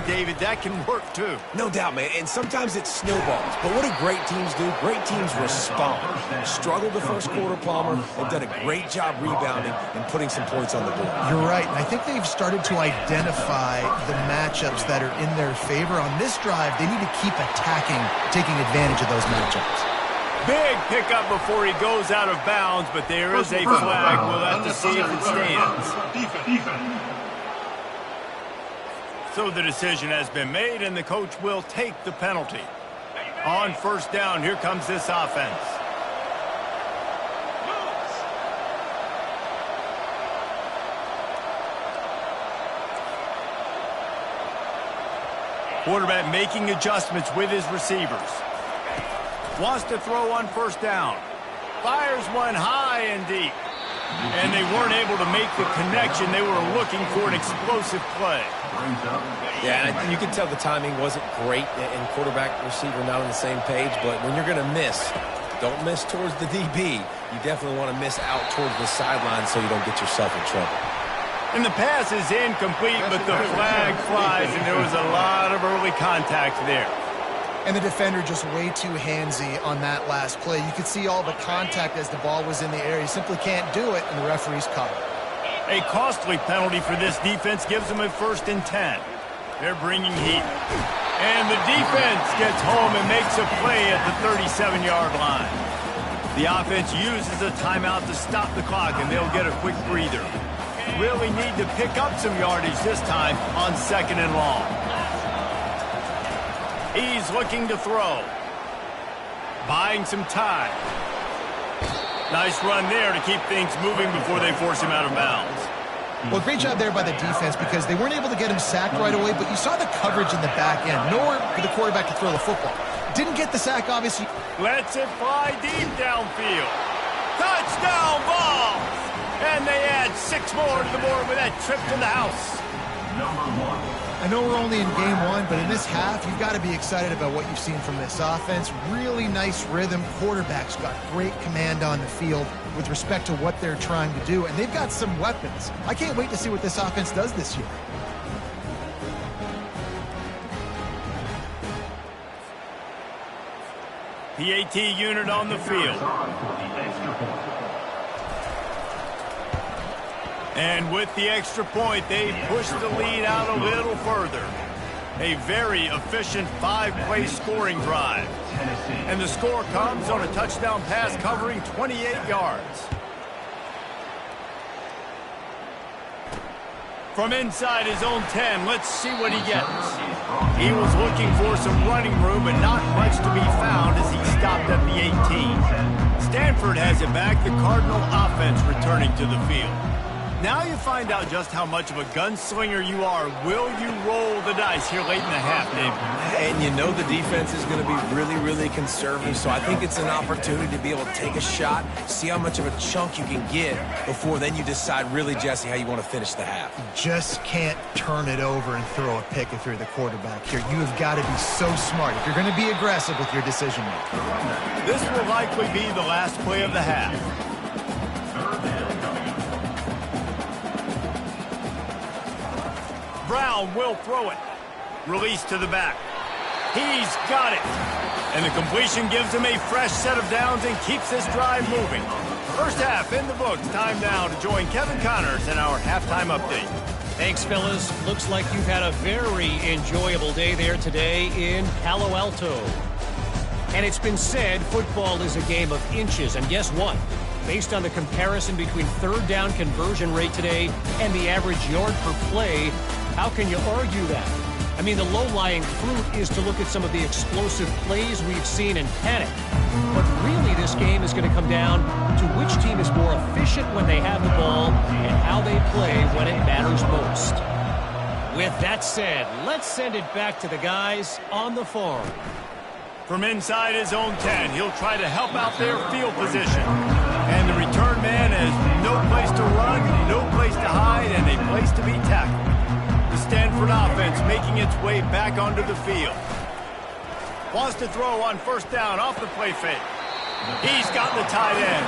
David, that can work too. No doubt, man, and sometimes it snowballs. But what do great teams do? Great teams respond. Struggled the first quarter, Palmer. They've done a great job rebounding and putting some points on the board. You're right, and I think they've started to identify the matchups that are in their favor. On this drive, they need to keep attacking, taking advantage of those matchups. Big pickup before he goes out of bounds, but there is a flag. We'll have to see if it stands. So the decision has been made, and the coach will take the penalty. On first down, here comes this offense. Quarterback making adjustments with his receivers. Wants to throw on first down. Fires one high and deep. And they weren't able to make the connection. They were looking for an explosive play. Yeah, and you can tell the timing wasn't great, and quarterback and receiver not on the same page. But when you're going to miss, don't miss towards the DB. You definitely want to miss out towards the sideline so you don't get yourself in trouble. And the pass is incomplete, but the flag flies, and there was a lot of early contact there. And the defender just way too handsy on that last play. You could see all the contact as the ball was in the air. He simply can't do it, and the referees caught it. A costly penalty for this defense gives them a 1st and 10. They're bringing heat. And the defense gets home and makes a play at the 37-yard line. The offense uses a timeout to stop the clock, and they'll get a quick breather. Really need to pick up some yardage this time on 2nd and long. He's looking to throw. Buying some time. Nice run there to keep things moving before they force him out of bounds. Well, great job there by the defense because they weren't able to get him sacked right away, but you saw the coverage in the back end. Nowhere for the quarterback to throw the football. Didn't get the sack, obviously. Lets it fly deep downfield. Touchdown ball! And they add 6 more to the board with that trip to the house. I know we're only in game 1, but in this half, you've got to be excited about what you've seen from this offense. Really nice rhythm. Quarterback's got great command on the field with respect to what they're trying to do, and they've got some weapons. I can't wait to see what this offense does this year. PAT unit on the field. And with the extra point, they push the lead out a little further. A very efficient 5-play scoring drive. And the score comes on a touchdown pass covering 28 yards. From inside his own 10, let's see what he gets. He was looking for some running room, but not much to be found as he stopped at the 18. Stanford has it back, the Cardinal offense returning to the field. Now you find out just how much of a gunslinger you are. Will you roll the dice here late in the half, David? And you know the defense is going to be really, really conservative, so I think it's an opportunity to be able to take a shot, see how much of a chunk you can get before then you decide really, Jesse, how you want to finish the half. Just can't turn it over and throw a pick if you're the quarterback here. You have got to be so smart if you're going to be aggressive with your decision making. This will likely be the last play of the half. Brown will throw it. Release to the back. He's got it. And the completion gives him a fresh set of downs and keeps this drive moving. First half in the books. Time now to join Kevin Connors in our halftime update. Thanks, fellas. Looks like you've had a very enjoyable day there today in Palo Alto. And it's been said football is a game of inches. And guess what? Based on the comparison between third down conversion rate today and the average yard per play, how can you argue that? I mean, the low-lying fruit is to look at some of the explosive plays we've seen and panic. But really, this game is going to come down to which team is more efficient when they have the ball and how they play when it matters most. With that said, let's send it back to the guys on the farm. From inside his own 10, he'll try to help out their field position. And the return man has no place to run, no place to hide, and a place to be tackled. The Stanford offense making its way back onto the field. Wants to throw on first down off the play fake. He's got the tight end.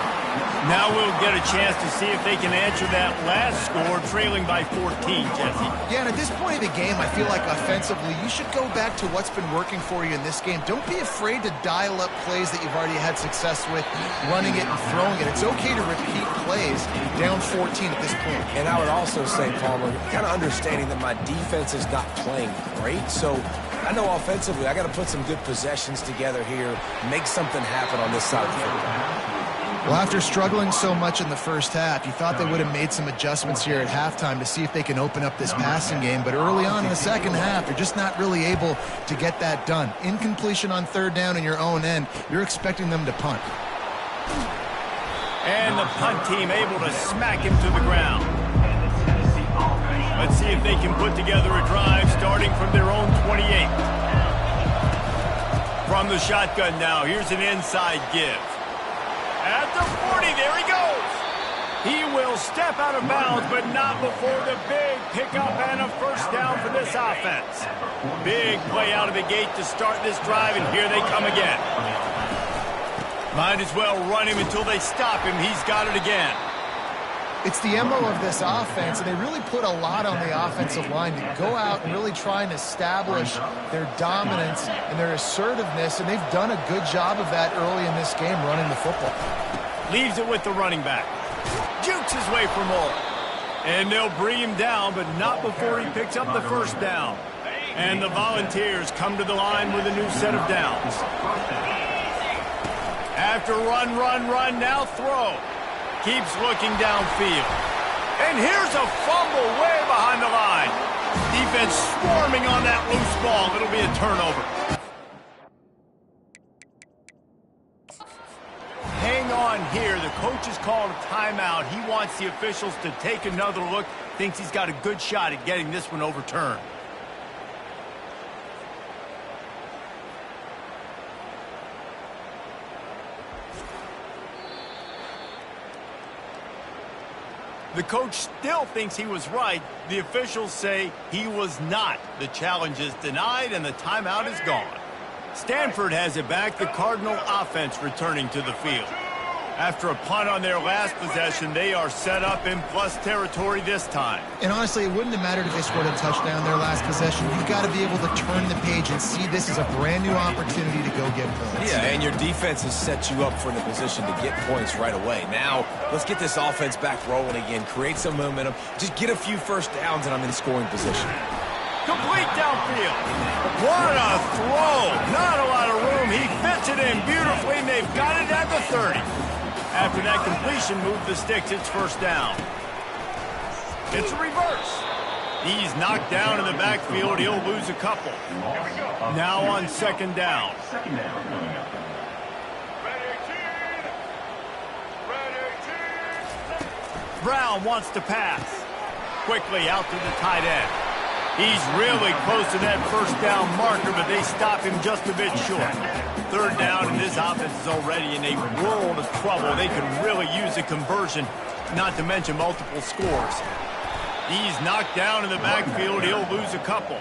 Now we'll get a chance to see if they can answer that last score, trailing by 14, Jesse. Yeah, and at this point of the game, I feel like offensively, you should go back to what's been working for you in this game. Don't be afraid to dial up plays that you've already had success with, running it and throwing it. It's okay to repeat plays down 14 at this point. And I would also say, Palmer, kind of understanding that my defense is not playing great, so I know offensively I got to put some good possessions together here, make something happen on this side of the football. Well, after struggling so much in the first half, you thought they would have made some adjustments here at halftime to see if they can open up this passing game. But early on in the second half, you're just not really able to get that done. Incompletion on third down in your own end, you're expecting them to punt. And the punt team able to smack him to the ground. Let's see if they can put together a drive starting from their own 28. From the shotgun now, here's an inside give. At the 40, there he goes. He will step out of bounds, but not before the big pickup and a first down for this offense. Big play out of the gate to start this drive, and here they come again. Might as well run him until they stop him. He's got it again. It's the MO of this offense, and they really put a lot on the offensive line to go out and really try and establish their dominance and their assertiveness, and they've done a good job of that early in this game running the football. Leaves it with the running back. Jukes his way for more. And they'll bring him down, but not before he picks up the first down. And the Volunteers come to the line with a new set of downs. After run, now throw. Keeps looking downfield. And here's a fumble way behind the line. Defense swarming on that loose ball. It'll be a turnover. Hang on here. The coach is calling a timeout. He wants the officials to take another look. Thinks he's got a good shot at getting this one overturned. The coach still thinks he was right. The officials say he was not. The challenge is denied, and the timeout is gone. Stanford has it back. The Cardinal offense returning to the field. After a punt on their last possession, they are set up in plus territory this time. And honestly, it wouldn't have mattered if they scored a touchdown their last possession. You've got to be able to turn the page and see this as a brand new opportunity to go get points. Yeah, and your defense has set you up for the position to get points right away. Now, let's get this offense back rolling again, create some momentum, just get a few first downs, and I'm in scoring position. Complete downfield. What a throw. Not a lot of room. He fits it in beautifully, and they've got it at the 30. After that completion, move the sticks. It's first down. It's a reverse. He's knocked down in the backfield. He'll lose a couple. Now on second down. Brown wants to pass. Quickly out to the tight end. He's really close to that first down marker, but they stop him just a bit short. Third down, and this offense is already in a world of trouble. They could really use a conversion, not to mention multiple scores. He's knocked down in the backfield. He'll lose a couple.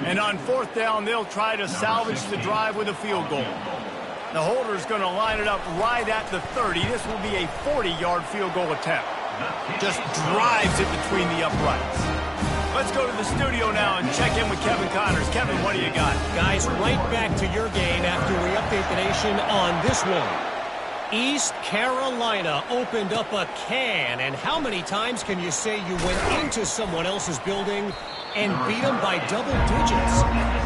And on fourth down, they'll try to salvage the drive with a field goal. The holder's going to line it up right at the 30. This will be a 40-yard field goal attempt. Just drives it between the uprights. Let's go to the studio now and check in with Kevin Connors. Kevin, what do you got? Guys, right back to your game after we update the nation on this one. East Carolina opened up a can, and how many times can you say you went into someone else's building and beat them by double digits?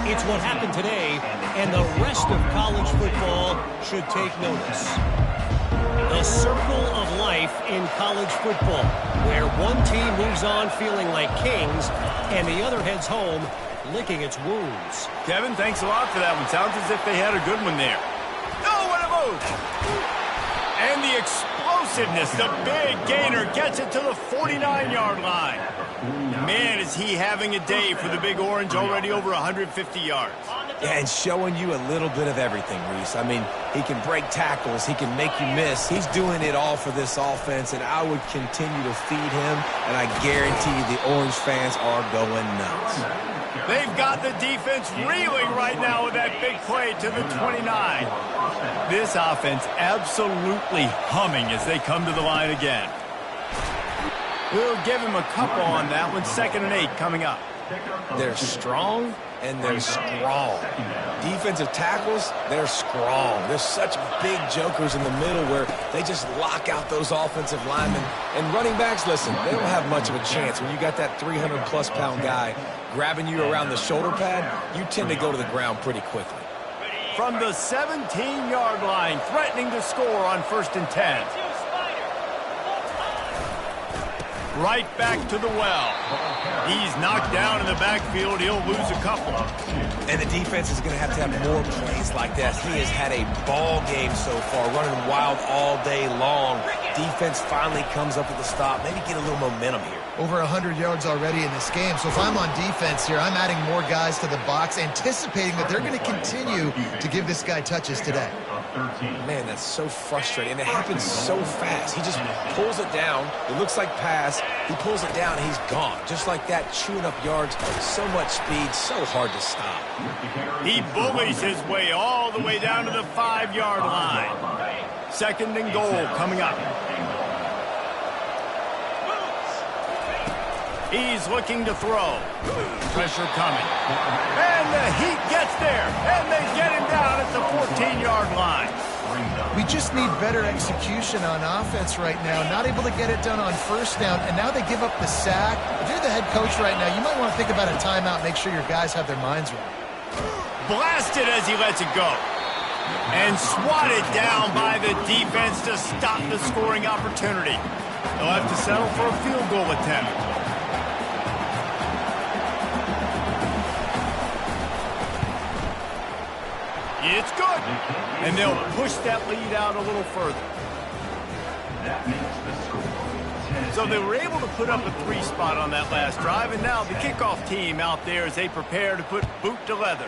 It's what happened today, and the rest of college football should take notice. The circle of life in college football, where one team moves on feeling like kings, and the other heads home licking its wounds. Kevin, thanks a lot for that one. Sounds as if they had a good one there. Oh, what a move! And the explosiveness, the big gainer gets it to the 49-yard line. Man, is he having a day for the Big Orange, already over 150 yards. Yeah, and showing you a little bit of everything, Reese. I mean, he can break tackles, he can make you miss. He's doing it all for this offense, and I would continue to feed him, and I guarantee you the Orange fans are going nuts. They They've got the defense reeling right now with that big play to the 29. This offense absolutely humming as they come to the line again. We'll give him a couple on that one. 2nd and 8 coming up. They're strong and they're strong. Defensive tackles, they're strong. There's such big jokers in the middle where they just lock out those offensive linemen. And running backs, listen, they don't have much of a chance. When you got that 300-plus pound guy grabbing you around the shoulder pad, you tend to go to the ground pretty quickly. From the 17-yard line, threatening to score on 1st and 10. Right back to the well. He's knocked down in the backfield. He'll lose a couple. And the defense is going to have more plays like that. He has had a ball game so far, running wild all day long. Defense finally comes up with a stop. Maybe get a little momentum here. Over 100 yards already in this game. So if I'm on defense here, I'm adding more guys to the box, anticipating that they're going to continue to give this guy touches today. Man, that's so frustrating. And it happens so fast. He just pulls it down. It looks like pass. He pulls it down, and he's gone. Just like that, chewing up yards. So much speed, so hard to stop. He bullies his way all the way down to the 5-yard line. 2nd and goal coming up. He's looking to throw. Pressure coming. And the Heat gets there. And they get him down at the 14-yard line. We just need better execution on offense right now. Not able to get it done on 1st down, and now they give up the sack. If you're the head coach right now, you might want to think about a timeout, make sure your guys have their minds right. Blasted as he lets it go. And swatted down by the defense to stop the scoring opportunity. They'll have to settle for a field goal attempt. It's good. And they'll push that lead out a little further. So they were able to put up a 3 spot on that last drive, and now the kickoff team out there as they prepare to put boot to leather.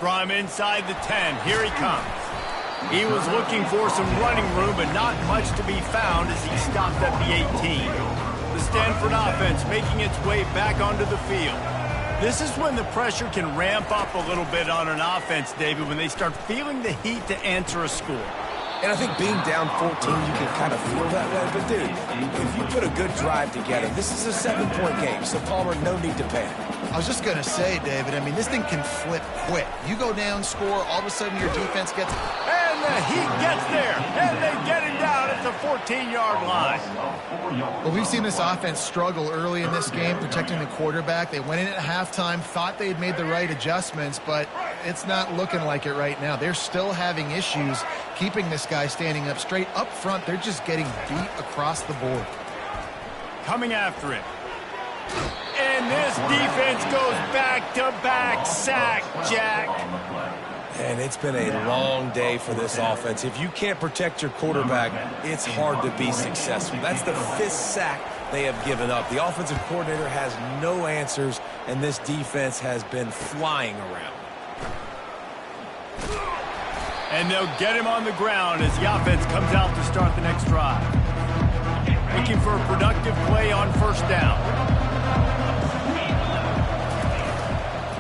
From inside the 10, here he comes. He was looking for some running room, but not much to be found as he stopped at the 18. The Stanford offense making its way back onto the field. This is when the pressure can ramp up a little bit on an offense, David, when they start feeling the heat to answer a score. And I think being down 14, you can kind of feel that way. But, dude, if you put a good drive together, this is a 7-point game, so, Palmer, no need to panic. I was just going to say, David, I mean, this thing can flip quick. You go down, score, all of a sudden your defense gets... And the Heat gets there, and they get him down at the 14-yard line. Well, we've seen this offense struggle early in this game, protecting the quarterback. They went in at halftime, thought they had made the right adjustments, but it's not looking like it right now. They're still having issues keeping this guy standing up straight. Up front, they're just getting beat across the board. Coming after it. And this defense goes back-to-back sack, Jack. And it's been a long day for this offense. If you can't protect your quarterback, it's hard to be successful. That's the 5th sack they have given up. The offensive coordinator has no answers, and this defense has been flying around. And they'll get him on the ground as the offense comes out to start the next drive. Looking for a productive play on 1st down.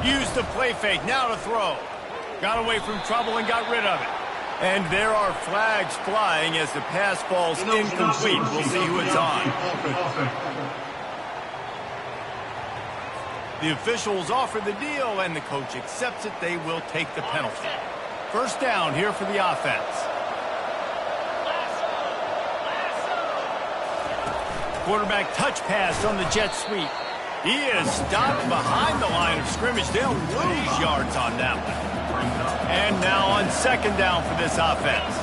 Used the play fake, now to throw. Got away from trouble and got rid of it. And there are flags flying as the pass falls incomplete. We'll see who it's on. The officials offer the deal, and the coach accepts it. They will take the penalty. 1st down here for the offense. Quarterback touch pass on the jet sweep. He is stopped behind the line of scrimmage. They'll lose yards on that one. And now on 2nd down for this offense.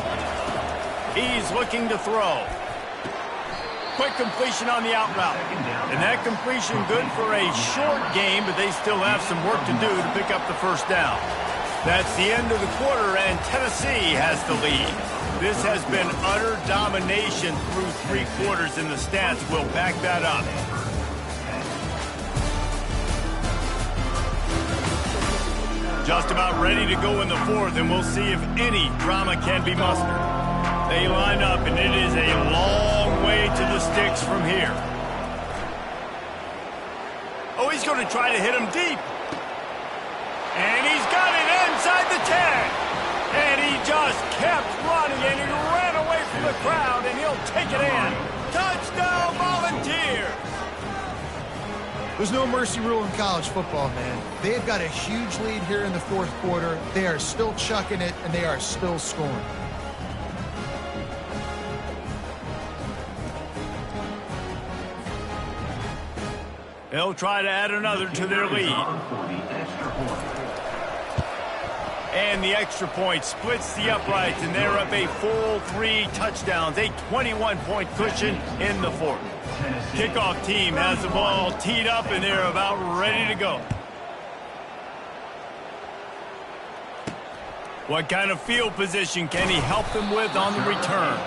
He's looking to throw. Quick completion on the out route. And that completion good for a short game, but they still have some work to do to pick up the 1st down. That's the end of the quarter, and Tennessee has the lead. This has been utter domination through 3 quarters, and the stats will back that up. Just about ready to go in the 4th, and we'll see if any drama can be mustered. They line up, and it is a long way to the sticks from here. 2nd and 8 from the 14. Oh, he's going to try to hit him deep. And he's got it inside the 10. And he just kept running, and he ran away from the crowd, and he'll take it in. Touchdown, Volunteers! There's no mercy rule in college football, man. They've got a huge lead here in the fourth quarter. They are still chucking it, and they are still scoring. They'll try to add another to their lead. And the extra point splits the uprights, and they're up a full 3 touchdowns, a 21-point cushion in the fourth. Kickoff team has the ball teed up, and they're about ready to go. What kind of field position can he help them with on the return?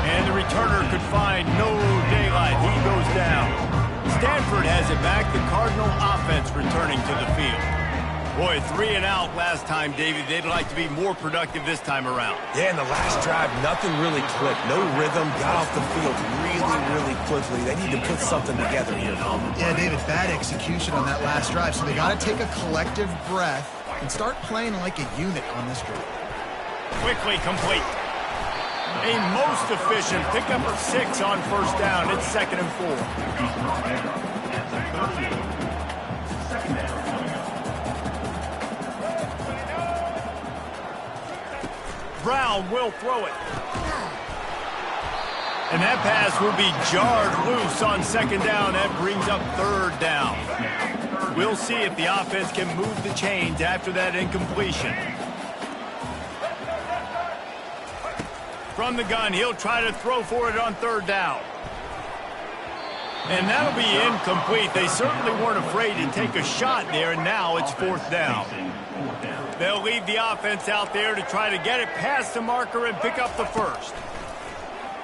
And the returner could find no daylight. He goes down. Stanford has it back. The Cardinal offense returning to the field. Boy, 3 and out last time, David. They'd like to be more productive this time around. Yeah, in the last drive, nothing really clicked. No rhythm, got off the field really quickly. They need to put something together here. Yeah, David, bad execution on that last drive, so they got to take a collective breath and start playing like a unit on this drive. Quickly complete. A most efficient pickup of 6 on first down. It's 2nd and 4. Brown will throw it. And that pass will be jarred loose on 2nd down. That brings up 3rd down. We'll see if the offense can move the chains after that incompletion. From the gun, he'll try to throw for it on 3rd down. And that'll be incomplete. They certainly weren't afraid to take a shot there, and now it's 4th down. They'll leave the offense out there to try to get it past the marker and pick up the first.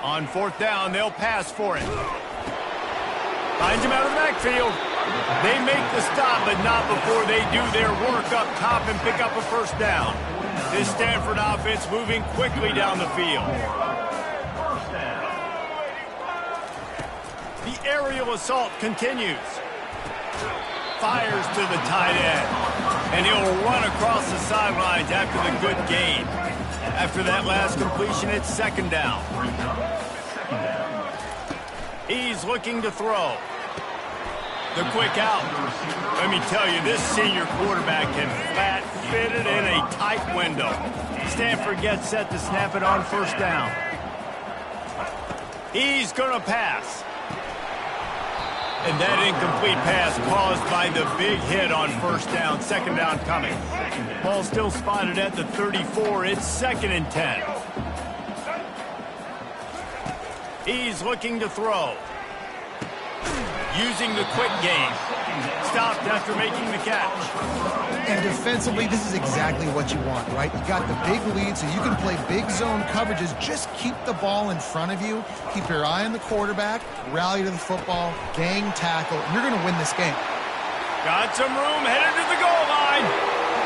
On 4th down, they'll pass for it. Finds him out of the backfield. They make the stop, but not before they do their work up top and pick up a first down. This Stanford offense moving quickly down the field. The aerial assault continues. Fires to the tight end. And he'll run across the sidelines after the good gain. After that last completion, it's 2nd down. He's looking to throw. The quick out. Let me tell you, this senior quarterback can flat fit it in a tight window. Stanford gets set to snap it on 1st down. He's going to pass. And that incomplete pass caused by the big hit on 1st down. 2nd down coming. Ball still spotted at the 34. It's 2nd and 10. He's looking to throw. Using the quick game. Stopped after making the catch. And defensively, this is exactly what you want, right? You got the big lead, so you can play big zone coverages. Just keep the ball in front of you. Keep your eye on the quarterback. Rally to the football. Gang tackle. And you're going to win this game. Got some room, headed to the goal line.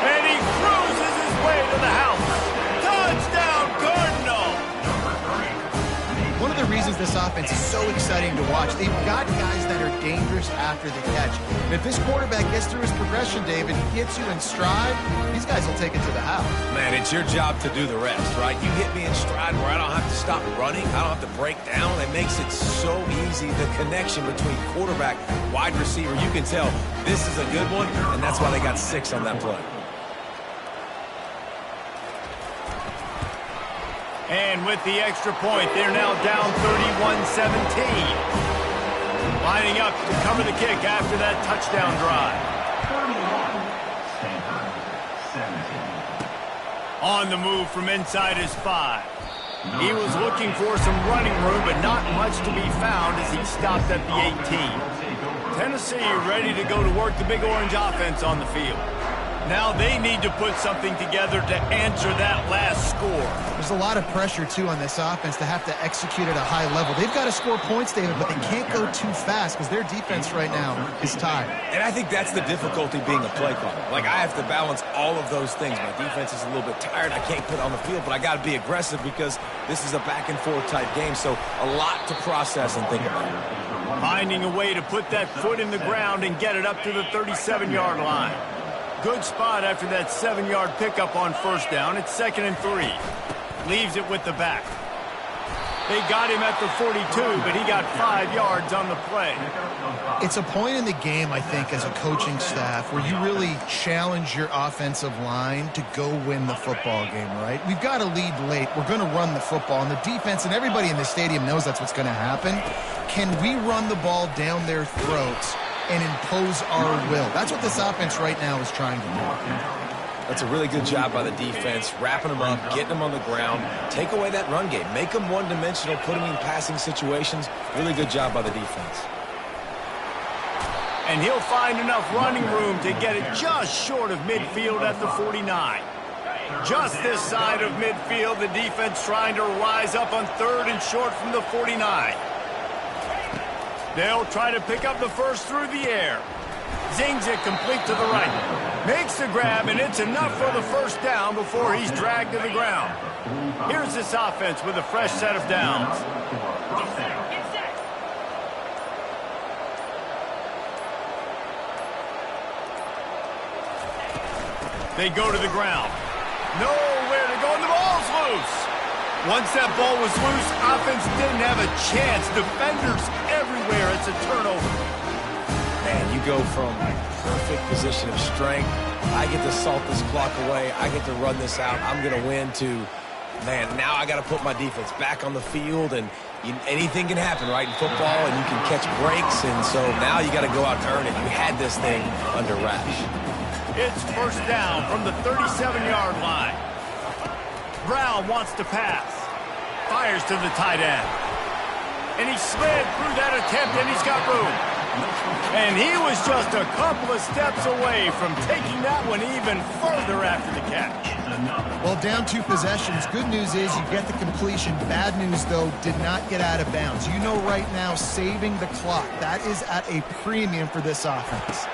And he cruises his way to the house. Touchdown, Cardinal! One of the reasons this offense is so exciting to watch, they've got guys that are dangerous after the catch. And if this quarterback gets through his progression, David, gets you in stride, these guys will take it to the house. Man, it's your job to do the rest, right? You hit me in stride where I don't have to stop running. I don't have to break down. It makes it so easy. The connection between quarterback, wide receiver, you can tell this is a good one, and that's why they got 6 on that play. And with the extra point, they're now down 31-17. Lining up to cover the kick after that touchdown drive. On the move from inside his 5. He was looking for some running room, but not much to be found as he stopped at the 18. Tennessee ready to go to work the Big Orange offense on the field. Now they need to put something together to answer that last score. There's a lot of pressure, too, on this offense to have to execute at a high level. They've got to score points, David, but they can't go too fast because their defense right now is tired. And I think that's the difficulty being a play caller. Like, I have to balance all of those things. My defense is a little bit tired. I can't put on the field, but I got to be aggressive because this is a back-and-forth type game, so a lot to process and think about. Finding a way to put that foot in the ground and get it up to the 37-yard line. Good spot after that 7-yard pickup on first down. It's 2nd and 3. Leaves it with the back. They got him at the 42, but he got 5 yards on the play. It's a point in the game, I think, as a coaching staff where you really challenge your offensive line to go win the football game, right? We've got to lead late. We're going to run the football, and the defense and everybody in the stadium knows that's what's going to happen. Can we run the ball down their throats and impose our will? That's what this offense right now is trying to do. That's a really good job by the defense, wrapping them up, getting them on the ground, take away that run game, make them one-dimensional, put them in passing situations. Really good job by the defense. And he'll find enough running room to get it just short of midfield at the 49. Just this side of midfield, the defense trying to rise up on 3rd and short from the 49. They'll try to pick up the first through the air. Zings it complete to the right. Makes the grab, and it's enough for the first down before he's dragged to the ground. Here's this offense with a fresh set of downs. They go to the ground. Nowhere to go, and the ball's loose. Once that ball was loose, offense didn't have a chance. Defenders everywhere. It's a turnover. Man, you go from perfect position of strength. I get to salt this clock away. I get to run this out. I'm going to win to, man, now I got to put my defense back on the field, and anything can happen, right, in football, and you can catch breaks, and so now you got to go out and earn it. You had this thing under wraps. It's first down from the 37-yard line. Brown wants to pass. Fires to the tight end. And he slid through that attempt, and he's got room. And he was just a couple of steps away from taking that one even further after the catch. Well, down 2 possessions. Good news is you get the completion. Bad news, though, did not get out of bounds. You know right now, saving the clock, that is at a premium for this offense.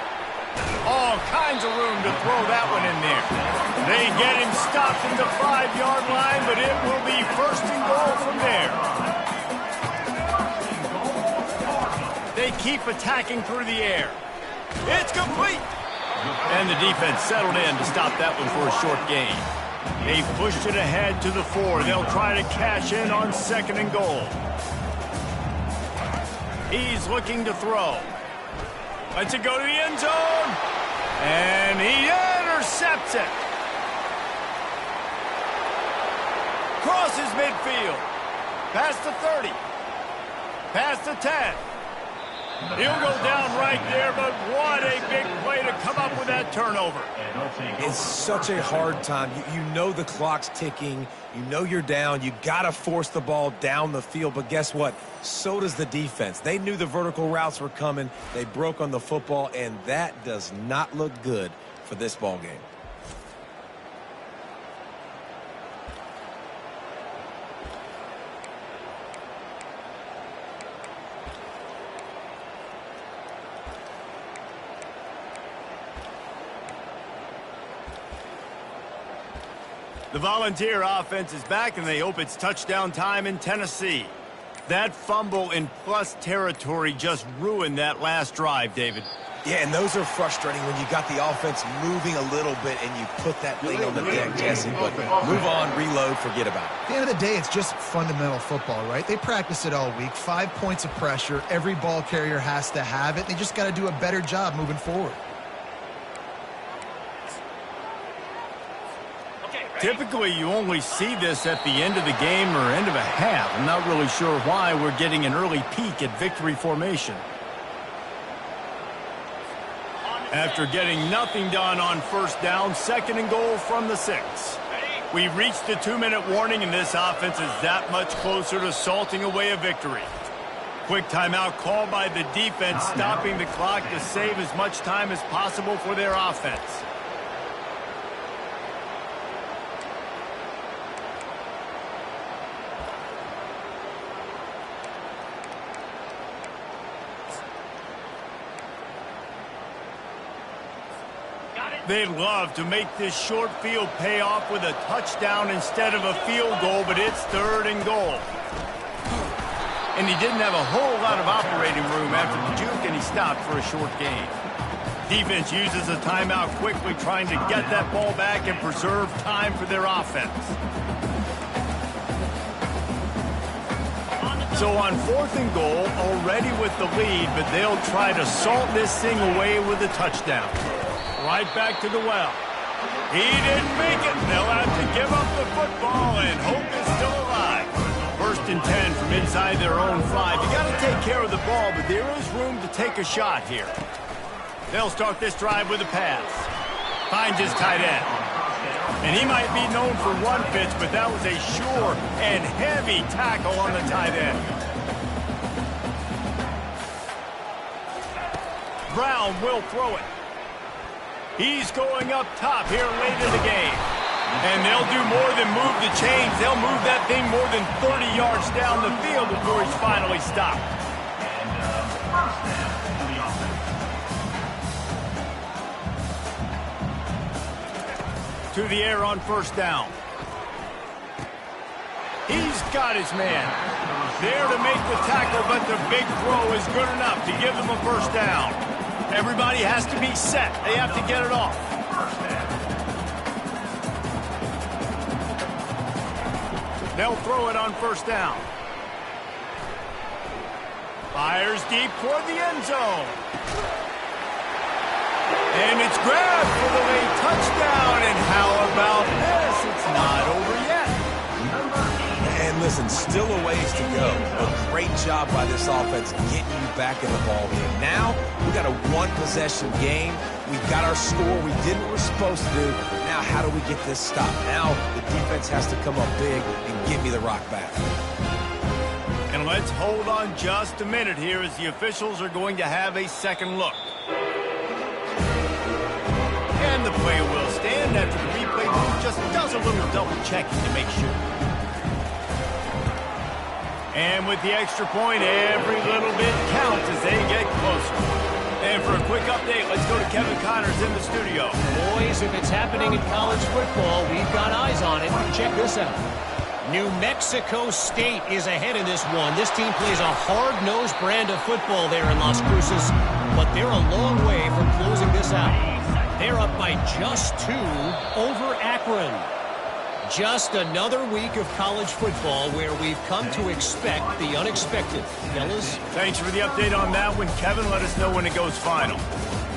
All kinds of room to throw that one in there. They get him stopped at the 5-yard line, but it will be 1st and goal from there. They keep attacking through the air. It's complete. And the defense settled in to stop that one for a short gain. They pushed it ahead to the 4. They'll try to cash in on 2nd and goal. He's looking to throw. Lets it go to the end zone. And he intercepts it. Crosses midfield. Past the 30. Past the 10. He'll go down right there, but what a big play to come up with that turnover. It's such a hard time. You know the clock's ticking. You know you're down. You got to force the ball down the field, but guess what? So does the defense. They knew the vertical routes were coming. They broke on the football, and that does not look good for this ball game. The Volunteer offense is back, and they hope it's touchdown time in Tennessee. That fumble in plus territory just ruined that last drive, David. Yeah, and those are frustrating when you got the offense moving a little bit and you put that thing on the deck, Jesse. But move on, reload, forget about it. At the end of the day, it's just fundamental football, right? They practice it all week. 5 points of pressure. Every ball carrier has to have it. They just got to do a better job moving forward. Typically, you only see this at the end of the game or end of a half. I'm not really sure why we're getting an early peek at victory formation. After getting nothing done on first down, 2nd and goal from the 6. We've reached the 2-minute warning, and this offense is that much closer to salting away a victory. Quick timeout called by the defense, stopping the clock to save as much time as possible for their offense. They'd love to make this short field pay off with a touchdown instead of a field goal, but it's 3rd and goal. And he didn't have a whole lot of operating room after the juke, and he stopped for a short gain. Defense uses a timeout quickly, trying to get that ball back and preserve time for their offense. So on 4th and goal, already with the lead, but they'll try to salt this thing away with a touchdown. Right back to the well. He didn't make it. They'll have to give up the football, and hope is still alive. 1st and 10 from inside their own 5. You got to take care of the ball, but there is room to take a shot here. They'll start this drive with a pass. Finds his tight end. And he might be known for run fits, but that was a sure and heavy tackle on the tight end. Brown will throw it. He's going up top here late in the game. And they'll do more than move the chains. They'll move that thing more than 30 yards down the field before he's finally stopped. To the air on 1st down. He's got his man. There to make the tackle, but the big throw is good enough to give them a 1st down. Everybody has to be set. They have to get it off. They'll throw it on 1st down. Fires deep toward the end zone. And it's grabbed for the late touchdown. And how about this? It's not over yet. And listen, still a ways to go. A great job by this offense getting you back in the ball game. Now, we got a one-possession game. We got our score. We did what we're supposed to do. Now, how do we get this stopped? Now, the defense has to come up big and give me the rock back. And let's hold on just a minute here as the officials are going to have a second look. And the play will stand after the replay booth just does a little double checking to make sure. And with the extra point, every little bit counts as they get closer. And for a quick update, let's go to Kevin Connors in the studio. Boys, if it's happening in college football, we've got eyes on it. Check this out. New Mexico State is ahead in this one. This team plays a hard-nosed brand of football there in Las Cruces, but they're a long way from closing this out. They're up by just 2 over Akron. Just another week of college football where we've come to expect the unexpected. Fellas? Thanks for the update on that one, Kevin. Let us know when it goes final.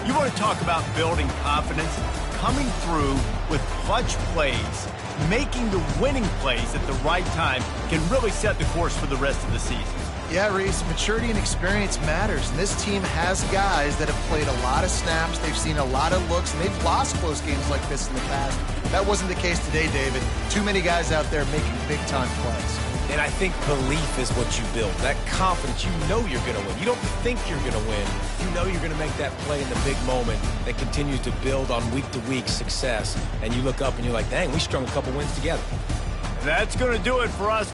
You want to talk about building confidence? Coming through with clutch plays, making the winning plays at the right time can really set the course for the rest of the season. Yeah, Reese, maturity and experience matters, and this team has guys that have played a lot of snaps, they've seen a lot of looks, and they've lost close games like this in the past. That wasn't the case today, David. Too many guys out there making big-time plays. And I think belief is what you build. That confidence, you know you're going to win. You don't think you're going to win. You know you're going to make that play in the big moment that continues to build on week-to-week success. And you look up and you're like, dang, we strung a couple wins together. That's going to do it for us.